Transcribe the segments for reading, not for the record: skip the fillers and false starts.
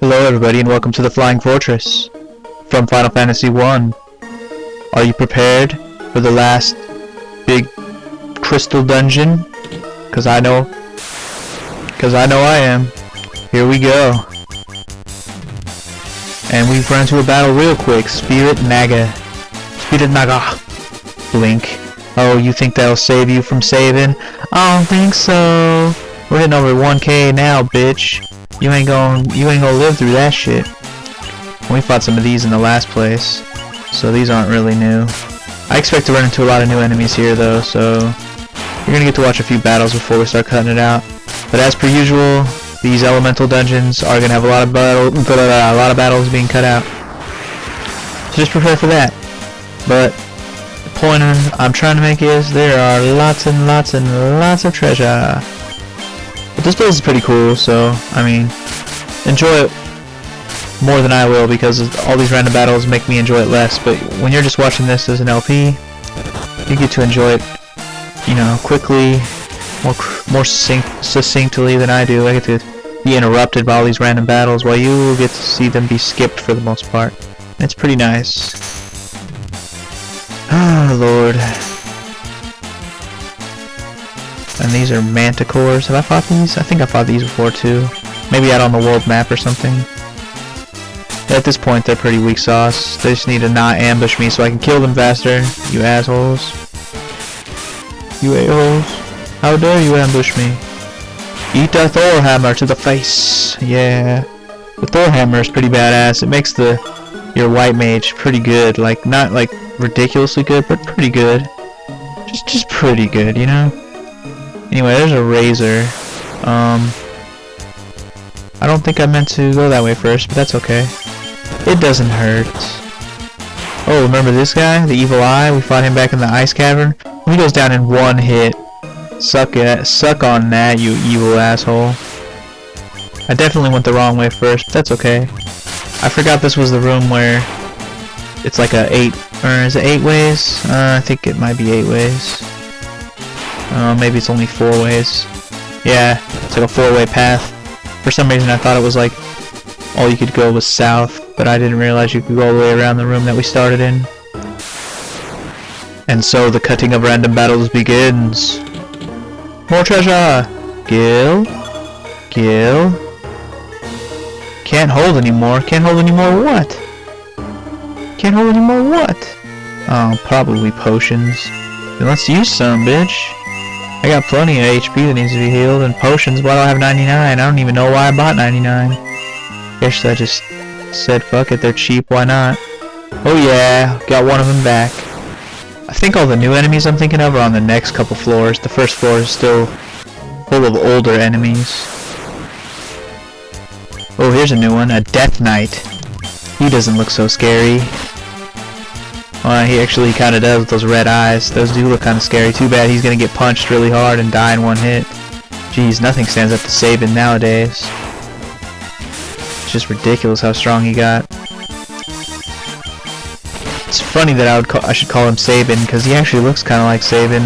Hello everybody and welcome to the Flying Fortress from Final Fantasy 1. Are you prepared for the last big crystal dungeon? Cause I know I am. Here we go. And we've run into a battle real quick. Spirit Naga. Blink. Oh, you think that'll save you from saving? I don't think so. We're hitting over 1K now, bitch. You ain't gonna live through that shit. We fought some of these in the last place, so these aren't really new. I expect to run into a lot of new enemies here though, so you're gonna get to watch a few battles before we start cutting it out. But as per usual, these elemental dungeons are gonna have a lot of battles being cut out. So just prepare for that. But the point I'm trying to make is there are lots and lots and lots of treasure. But this place is pretty cool, so I mean, enjoy it more than I will because all these random battles make me enjoy it less. But when you're just watching this as an LP, you get to enjoy it, you know, quickly, more succinctly than I do. I get to be interrupted by all these random battles while you will get to see them be skipped for the most part. It's pretty nice. Oh Lord. And these are manticores. Have I fought these? I think I fought these before too. Maybe out on the world map or something. At this point they're pretty weak sauce. They just need to not ambush me so I can kill them faster. You assholes. You a-holes. How dare you ambush me? Eat that Thor hammer to the face. Yeah. The Thor hammer is pretty badass. It makes your white mage pretty good. Like, not like ridiculously good, but pretty good. Just pretty good, you know? Anyway, there's a razor. I don't think I meant to go that way first, but that's okay. It doesn't hurt. Oh, remember this guy? The Evil Eye? We fought him back in the ice cavern. He goes down in one hit. Suck on that, you evil asshole. I definitely went the wrong way first, but that's okay. I forgot this was the room where it's like a 8, or is it 8 ways? I think it might be 8 ways. Maybe it's only 4 ways. Yeah, it's like a 4-way path. For some reason I thought it was like all you could go was south, but I didn't realize you could go all the way around the room that we started in. And so the cutting of random battles begins. More treasure! Gil? Can't hold anymore. Can't hold anymore what? Can't hold anymore what? Oh, probably potions. Then let's use some, bitch. I got plenty of HP that needs to be healed, and potions, why do I have 99? I don't even know why I bought 99. Guess I just said fuck it, they're cheap, why not? Oh yeah, got one of them back. I think all the new enemies I'm thinking of are on the next couple floors. The first floor is still full of older enemies. Oh, here's a new one, a Death Knight. He doesn't look so scary. He actually kinda does with those red eyes. Those do look kinda scary. Too bad he's gonna get punched really hard and die in one hit. Jeez, nothing stands up to Sabin nowadays. It's just ridiculous how strong he got. It's funny that I should call him Sabin, because he actually looks kinda like Sabin.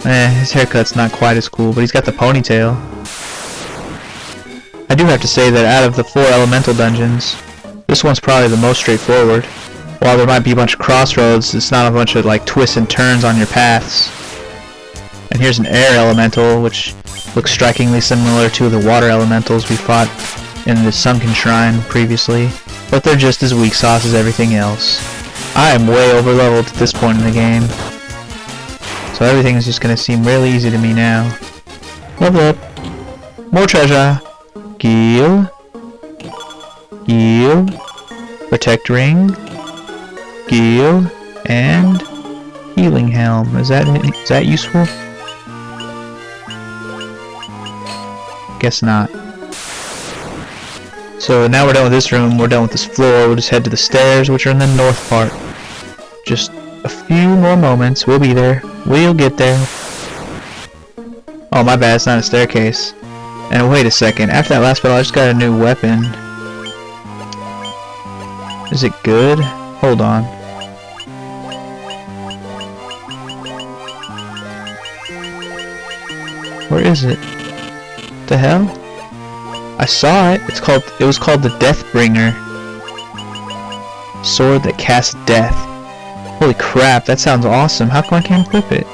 His haircut's not quite as cool, but he's got the ponytail. I do have to say that out of the 4 elemental dungeons, this one's probably the most straightforward. While there might be a bunch of crossroads, it's not a bunch of like twists and turns on your paths. And here's an air elemental, which looks strikingly similar to the water elementals we fought in the Sunken Shrine previously, but they're just as weak sauce as everything else. I am way over leveled at this point in the game, so everything is just gonna seem really easy to me now. Level up. More treasure. Gil. Protect ring. Gil, and healing helm. Is that useful? Guess not. So now we're done with this room, we're done with this floor, we'll just head to the stairs, which are in the north part. Just a few more moments, we'll be there. We'll get there. Oh my bad, it's not a staircase. And wait a second, after that last battle I just got a new weapon. Is it good? Hold on. Where is it? The hell? I saw it. It was called the Deathbringer. Sword that casts death. Holy crap, that sounds awesome. How come I can't equip it?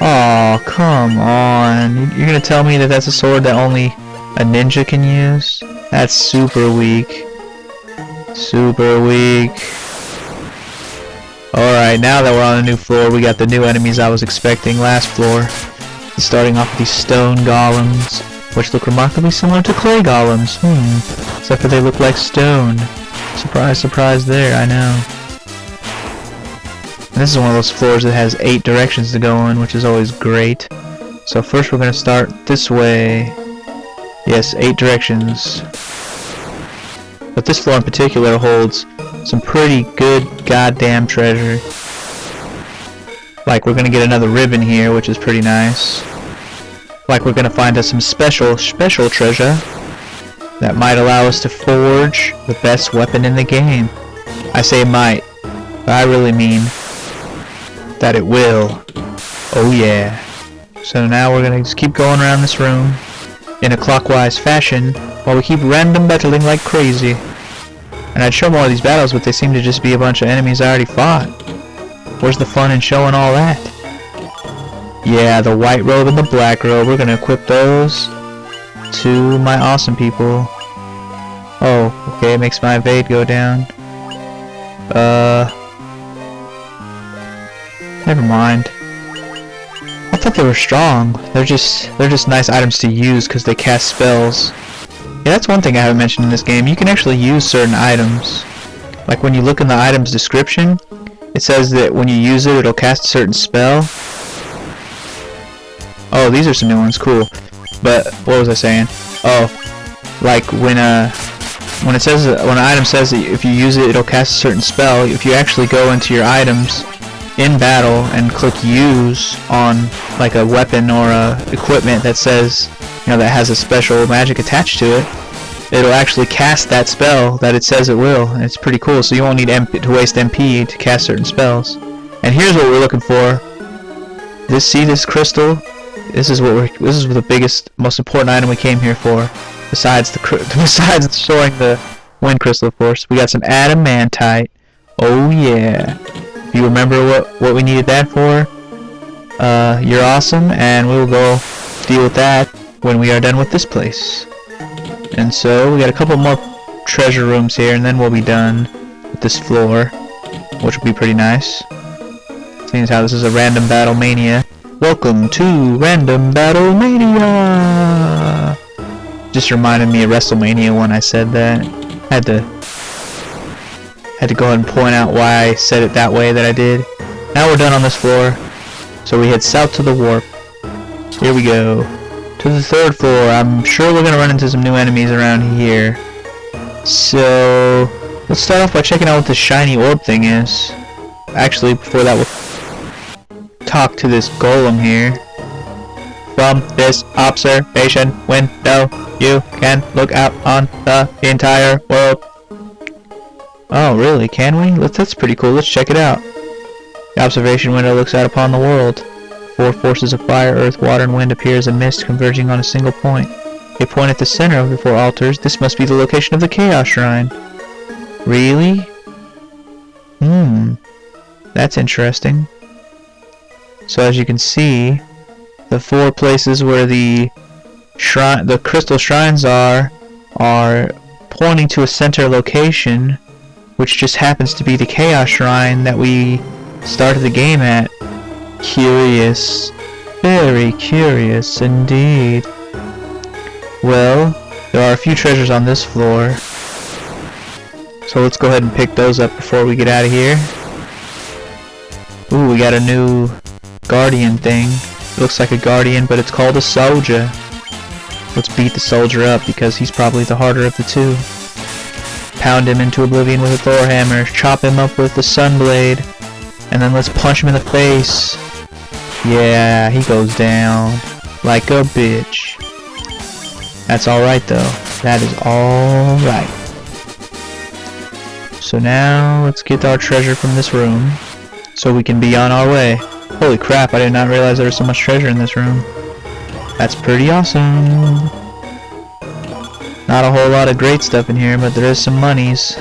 Oh, come on. You're gonna tell me that that's a sword that only a ninja can use? That's super weak. Super weak. Alright, now that we're on a new floor, we got the new enemies I was expecting last floor. Starting off with these stone golems, which look remarkably similar to clay golems. Except for they look like stone. Surprise, surprise there, I know. And this is one of those floors that has 8 directions to go in, which is always great. So first we're going to start this way. Yes, 8 directions. But this floor in particular holds some pretty good goddamn treasure. Like we're going to get another ribbon here, which is pretty nice. Like we're going to find us some special treasure that might allow us to forge the best weapon in the game. I say might, but I really mean that it will. Oh yeah. So now we're gonna just keep going around this room in a clockwise fashion while we keep random battling like crazy. And I'd show more of these battles, but they seem to just be a bunch of enemies I already fought. Where's the fun in showing all that? Yeah, the white robe and the black robe, we're gonna equip those to my awesome people. Oh, okay, it makes my evade go down. Never mind. I thought they were strong. They're just nice items to use because they cast spells. Yeah, that's one thing I haven't mentioned in this game. You can actually use certain items. Like when you look in the item's description, it says that when you use it, it'll cast a certain spell. Oh, these are some new ones. Cool. But what was I saying? Oh, like when it says when an item says that if you use it, it'll cast a certain spell. If you actually go into your items in battle and click use on like a weapon or a equipment that says, you know, that has a special magic attached to it, it'll actually cast that spell that it says it will, and it's pretty cool. So you won't need to waste MP to cast certain spells. And here's what we're looking for. See this crystal? This is the biggest, most important item we came here for. Besides showing the wind crystal, of course, we got some adamantite. Oh yeah. If you remember what we needed that for, you're awesome, and we will go deal with that when we are done with this place. And so we got a couple more treasure rooms here, and then we'll be done with this floor, which will be pretty nice. Seeing as how this is a random battle mania. Welcome to Random Battle Mania. Just reminded me of WrestleMania when I said that. Had to go ahead and point out why I said it that way that I did. Now we're done on this floor, so we head south to the warp. Here we go. To the 3rd floor. I'm sure we're gonna run into some new enemies around here. So let's start off by checking out what this shiny orb thing is. Actually, before that, we'll talk to this golem here. From this observation window, you can look out on the entire world. Oh, really? Can we? That's pretty cool. Let's check it out. The observation window looks out upon the world. 4 forces of fire, earth, water, and wind appear as a mist converging on a single point. A point at the center of the 4 altars. This must be the location of the Chaos Shrine. Really? That's interesting. So as you can see, the 4 places where the crystal shrines are pointing to a center location, which just happens to be the Chaos Shrine that we started the game at. Curious. Very curious indeed. Well, there are a few treasures on this floor, so let's go ahead and pick those up before we get out of here. Ooh, we got a new guardian thing. It looks like a guardian, but it's called a soldier. Let's beat the soldier up because he's probably the harder of the 2. Pound him into oblivion with a Thor hammer, chop him up with the sunblade, and then let's punch him in the face. Yeah, he goes down like a bitch. That's alright though. That is alright. So now let's get our treasure from this room so we can be on our way. Holy crap, I did not realize there was so much treasure in this room. That's pretty awesome. Not a whole lot of great stuff in here, but there is some monies.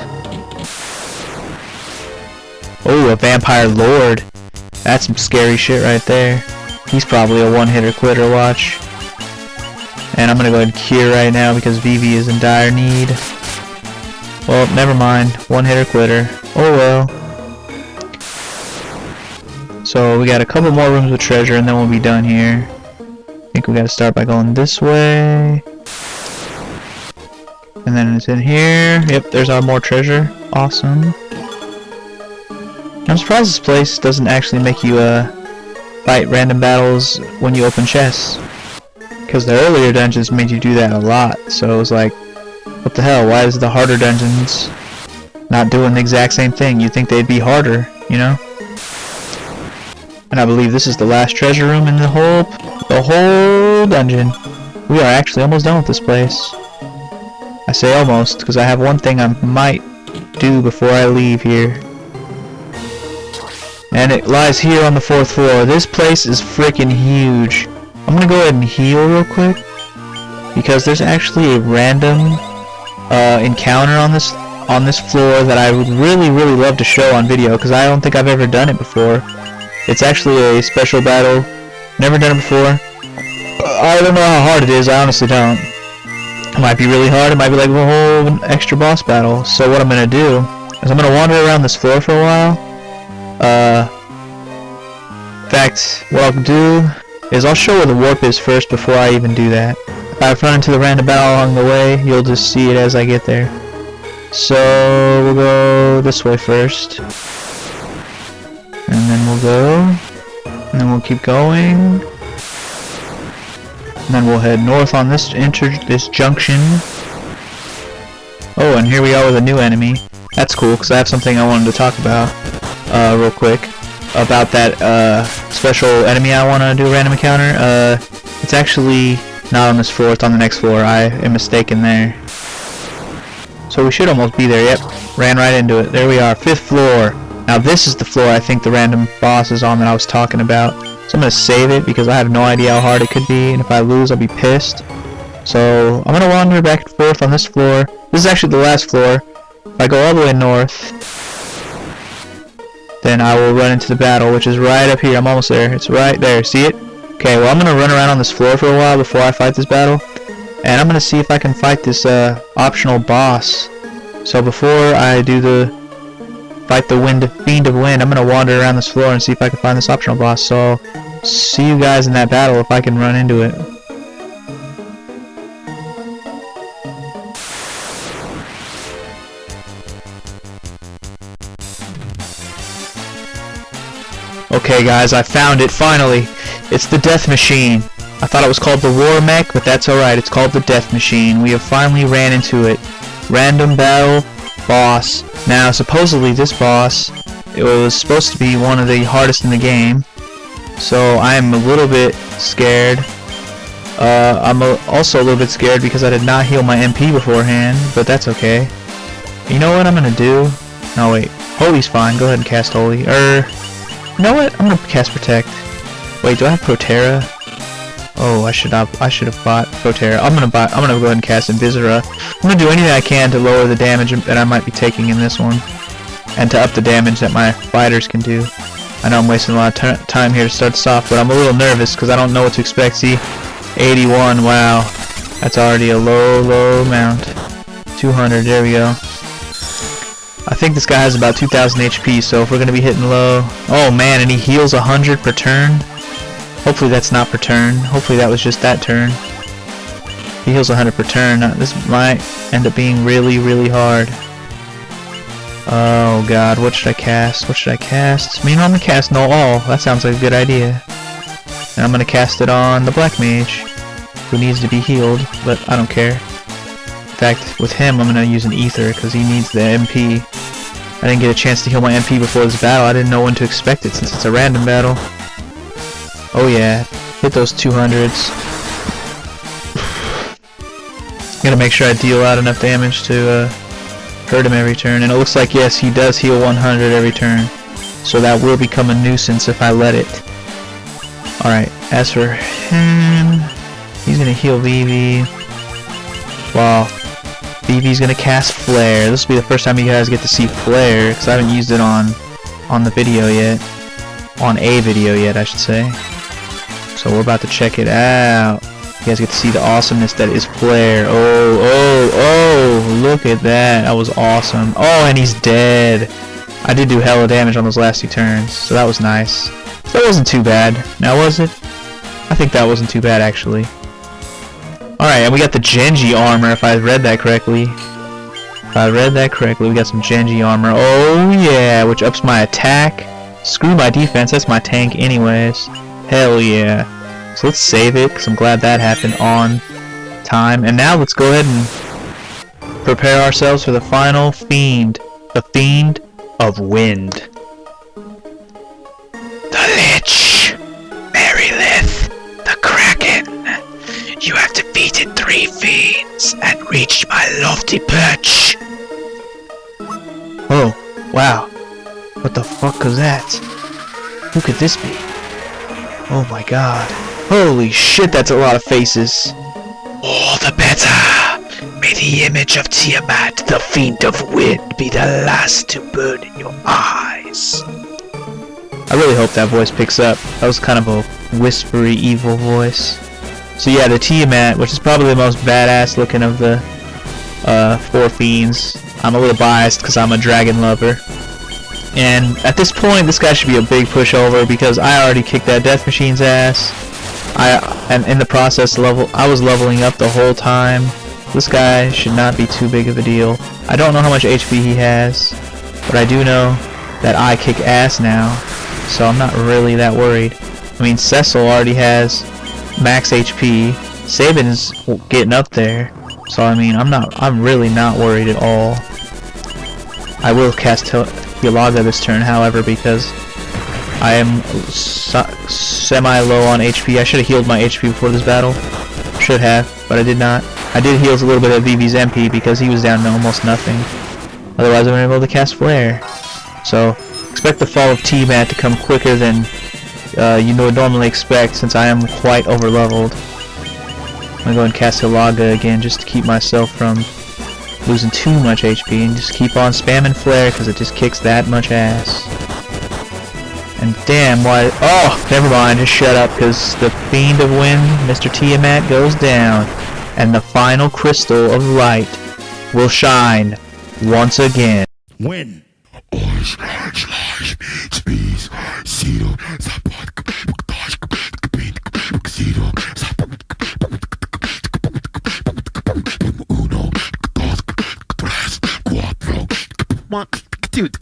Oh, a vampire lord. That's some scary shit right there. He's probably a one-hitter quitter, watch. And I'm gonna go ahead and cure right now because Vivi is in dire need. Well, never mind. One-hitter quitter. Oh well. So we got a couple more rooms with treasure and then we'll be done here. I think we gotta start by going this way. And then it's in here. Yep, there's our more treasure. Awesome. I'm surprised this place doesn't actually make you fight random battles when you open chests. Because the earlier dungeons made you do that a lot. So it was like, what the hell, why is the harder dungeons not doing the exact same thing? You'd think they'd be harder, you know? And I believe this is the last treasure room in the whole dungeon. We are actually almost done with this place. I say almost, because I have one thing I might do before I leave here. And it lies here on the 4th floor. This place is freaking huge. I'm gonna go ahead and heal real quick. Because there's actually a random encounter on this floor that I would really love to show on video. Because I don't think I've ever done it before. It's actually a special battle. Never done it before. I don't know how hard it is. I honestly don't. It might be really hard. It might be like a whole extra boss battle. So what I'm gonna do is I'm gonna wander around this floor for a while. In fact, what I'll do is I'll show where the warp is first before I even do that. If I run into the random battle along the way, you'll just see it as I get there. So we'll go this way first. And then we'll go. And then we'll keep going. And then we'll head north on this junction. Oh, and here we are with a new enemy. That's cool, because I have something I wanted to talk about real quick. About that special enemy I want to do a random encounter. It's actually not on this floor, it's on the next floor. I am mistaken there. So we should almost be there. Yep, ran right into it. There we are, 5th floor. Now this is the floor I think the random boss is on that I was talking about. So I'm going to save it because I have no idea how hard it could be, and if I lose I'll be pissed. So I'm going to wander back and forth on this floor. This is actually the last floor. If I go all the way north, then I will run into the battle, which is right up here. I'm almost there. It's right there. See it? Okay, well I'm going to run around on this floor for a while before I fight this battle. And I'm going to see if I can fight this optional boss. So before I do fight the Fiend of Wind, I'm going to wander around this floor and see if I can find this optional boss. So see you guys in that battle if I can run into it. Okay guys, I found it finally. It's the Death Machine. I thought it was called the War Mech, but that's alright. It's called the Death Machine. We have finally ran into it. Random battle boss. Now supposedly this boss, it was supposed to be one of the hardest in the game. So I'm a little bit scared. I'm also a little bit scared because I did not heal my MP beforehand, but that's okay. You know what I'm gonna do? No wait, Holy's fine. Go ahead and cast Holy. You know what? I'm gonna cast Protect. Wait, do I have Protera? Oh, I should have bought Protera. I'm gonna go ahead and cast Invisora. I'm gonna do anything I can to lower the damage that I might be taking in this one, and to up the damage that my fighters can do. I know I'm wasting a lot of time here to start this off, but I'm a little nervous because I don't know what to expect. See, 81. Wow, that's already a low amount. 200. There we go. I think this guy has about 2,000 HP, so if we're going to be hitting low... Oh man, and he heals 100 per turn? Hopefully that's not per turn. Hopefully that was just that turn. He heals 100 per turn. This might end up being really hard. Oh god, what should I cast? What should I cast? I mean, I'm going to cast No All. That sounds like a good idea. And I'm going to cast it on the Black Mage, who needs to be healed, but I don't care. In fact, with him, I'm going to use an Ether, because he needs the MP. I didn't get a chance to heal my MP before this battle. I didn't know when to expect it, since it's a random battle. Oh yeah, hit those 200s. Gotta make sure I deal out enough damage to hurt him every turn. And it looks like, yes, he does heal 100 every turn. So that will become a nuisance if I let it. Alright, as for him, he's gonna heal Vivi. While Vivi's gonna cast Flare. This will be the first time you guys get to see Flare, because I haven't used it on the video yet. On a video yet, I should say. So we're about to check it out. You guys get to see the awesomeness that is Flare. Oh, look at that. That was awesome. Oh, and he's dead. I did do hella damage on those last 2 turns, so that was nice. So that wasn't too bad. Now, was it? I think that wasn't too bad, actually. Alright, and we got the Genji armor, if I read that correctly. We got some Genji armor. Oh yeah, which ups my attack. Screw my defense, that's my tank anyways. Hell yeah. So let's save it, because I'm glad that happened on time. And now let's go ahead and prepare ourselves for the final fiend. The Fiend of Wind. The Lich! Merilith! The Kraken! You have defeated 3 fiends and reached my lofty perch. Oh, wow. What the fuck was that? Who could this be? Oh my god. Holy shit, that's a lot of faces. All the better. May the image of Tiamat, the Fiend of Wind, be the last to burn in your eyes. I really hope that voice picks up. That was kind of a whispery, evil voice. So yeah, the Tiamat, which is probably the most badass looking of the 4 fiends. I'm a little biased because I'm a dragon lover. And at this point, this guy should be a big pushover because I already kicked that Death Machine's ass. And in the process, I was leveling up the whole time. This guy should not be too big of a deal. I don't know how much HP he has, but I do know that I kick ass now, so I'm not really that worried. I mean, Cecil already has max HP. Sabin's getting up there, so I mean, I'm really not worried at all. I will cast Yalaga this turn, however, because I am semi-low on HP. I should have healed my HP before this battle. Should have, but I did not. I did heal a little bit of Vivi's MP because he was down to almost nothing. Otherwise, I wouldn't be able to cast Flare. So, expect the fall of Tiamat to come quicker than you would normally expect, since I am quite overleveled. I'm gonna go and cast Yalaga again just to keep myself from losing too much HP, and just keep on spamming Flare because it just kicks that much ass. And damn, why? Oh, never mind, just shut up, because the Fiend of Wind, Mr. Tiamat, goes down, and the final crystal of light will shine once again. When? Dude.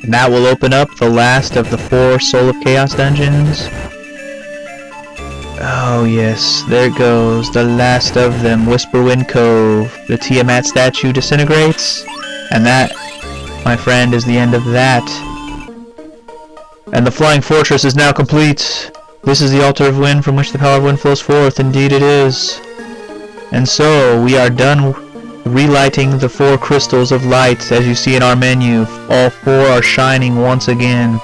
And that will open up the last of the 4 Soul of Chaos dungeons. Oh yes, there it goes, the last of them, Whisperwind Cove. The Tiamat statue disintegrates, and that, my friend, is the end of that. And the Flying Fortress is now complete. This is the Altar of Wind from which the power of wind flows forth, indeed it is. And so, we are done relighting the 4 crystals of light, as you see in our menu. All 4 are shining once again.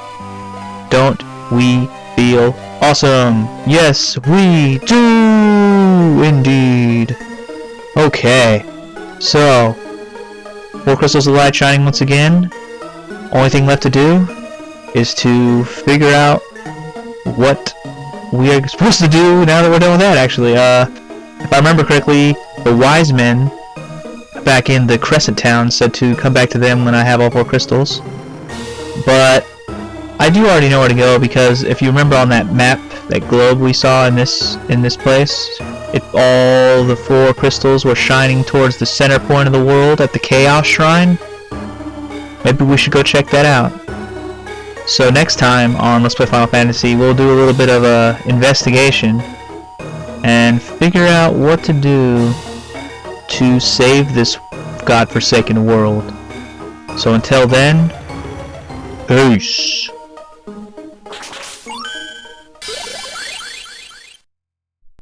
Don't we feel awesome? Yes, we do! Indeed. Okay. So, 4 crystals of light shining once again. Only thing left to do is to figure out what we are supposed to do now that we're done with that, actually. If I remember correctly, the wise men back in the Crescent Town said to come back to them when I have all 4 crystals. But I do already know where to go, because if you remember on that map, that globe we saw in this place, all the 4 crystals were shining towards the center point of the world at the Chaos Shrine. Maybe we should go check that out. So next time on Let's Play Final Fantasy, we'll do a little bit of a investigation and figure out what to do to save this godforsaken world. So until then, peace.